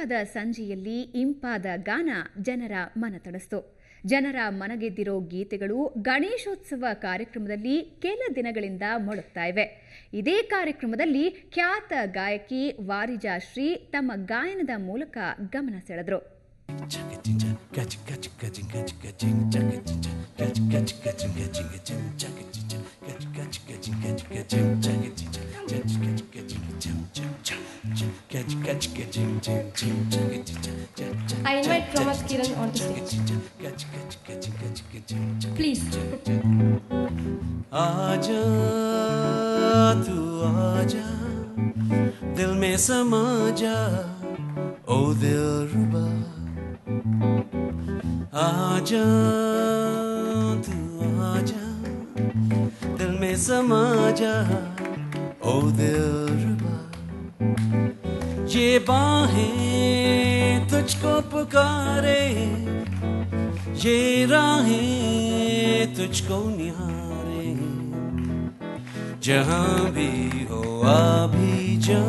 ತಂಪಾದ ಸಂಜೆಯಲ್ಲಿ ಇಂಪಾದ ಗಾನ ಜನರ ಮನ ತಣಿಸಿತು. ಜನರ ಮನಗೆದ್ದಿರೋ ಗೀತೆಗಳು ಗಣೇಶೋತ್ಸವ ಕಾರ್ಯಕ್ರಮದಲ್ಲಿ ಕೆಲ ದಿನಗಳಿಂದ ಮೊಳಗ್ತಾ ಇವೆ. ಇದೇ ಕಾರ್ಯಕ್ರಮದಲ್ಲಿ ಖ್ಯಾತ ಗಾಯಕಿ ವಾರಿಜಾ ಶ್ರೀ ತಮ್ಮ ಗಾಯನದ ಮೂಲಕ ಗಮನ ಸೆಳೆದರು. I invite Pramod Kiran on the stage. Please. आजा तू आजा दिल में समा जा ओ दिलरुबा आजा तू आजा दिल में समा जा ओ दिलरुबा ये बाहें तुझको पुकारे ये राहें तुझको निहारे जहाँ भी हो अभी जा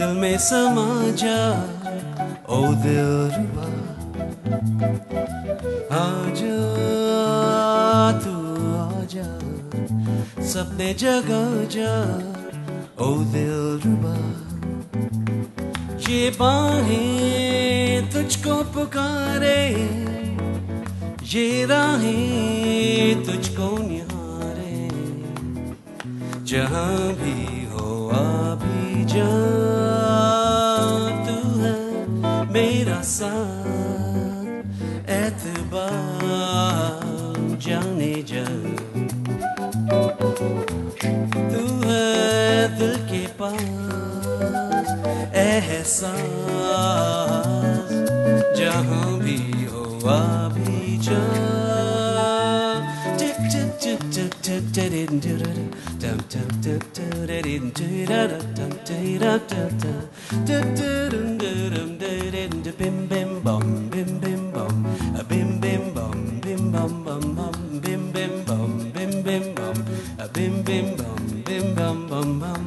दिल में समा जा ओ दिलरुबा आजा तू आजा सपने जगा जा ओ दिलरुबा ये बाहें तुझको पुकारे ये राहें तुझको निहारे जहाँ भी हो अभी जा तू है मेरा साथ एतबार जाने जा तू है दिल के पास एहसास जहाँ भी हो अभी जा bim bim bum bim bim bum bim bim bum bim bum bum bum bim bim bum bim bim bum bim bim bum bim bum bum bum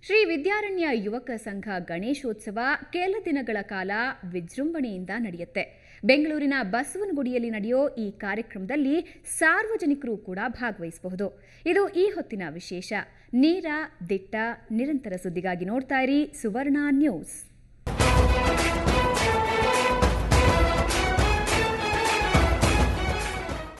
Shri Vidyaranya ಯುವಕ ಸಂಘ ಗಣೇಶೋತ್ಸವ ಕೆಲ ದಿನಗಳ ಕಾಲ ವಿಜೃಂಭಣೆಯಿಂದ ನಡೆಯುತ್ತೆ. ಬೆಂಗಳೂರಿನ ಬಸವನಗುಡಿಯಲ್ಲಿ ನಡೆಯೋ ಈ ಕಾರ್ಯಕ್ರಮದಲ್ಲಿ ಸಾರ್ವಜನಿಕರು ಕೂಡ ಭಾಗವಹಿಸಬಹುದು. ಇದು ಈ ಹೊತ್ತಿನ ವಿಶೇಷ. ನೇರ, ದಿಟ್ಟ, ನಿರಂತರ ಸುದ್ದಿಗಾಗಿ ನೋಡ್ತಾ ಇರಿ ಸುವರ್ಣ ನ್ಯೂಸ್.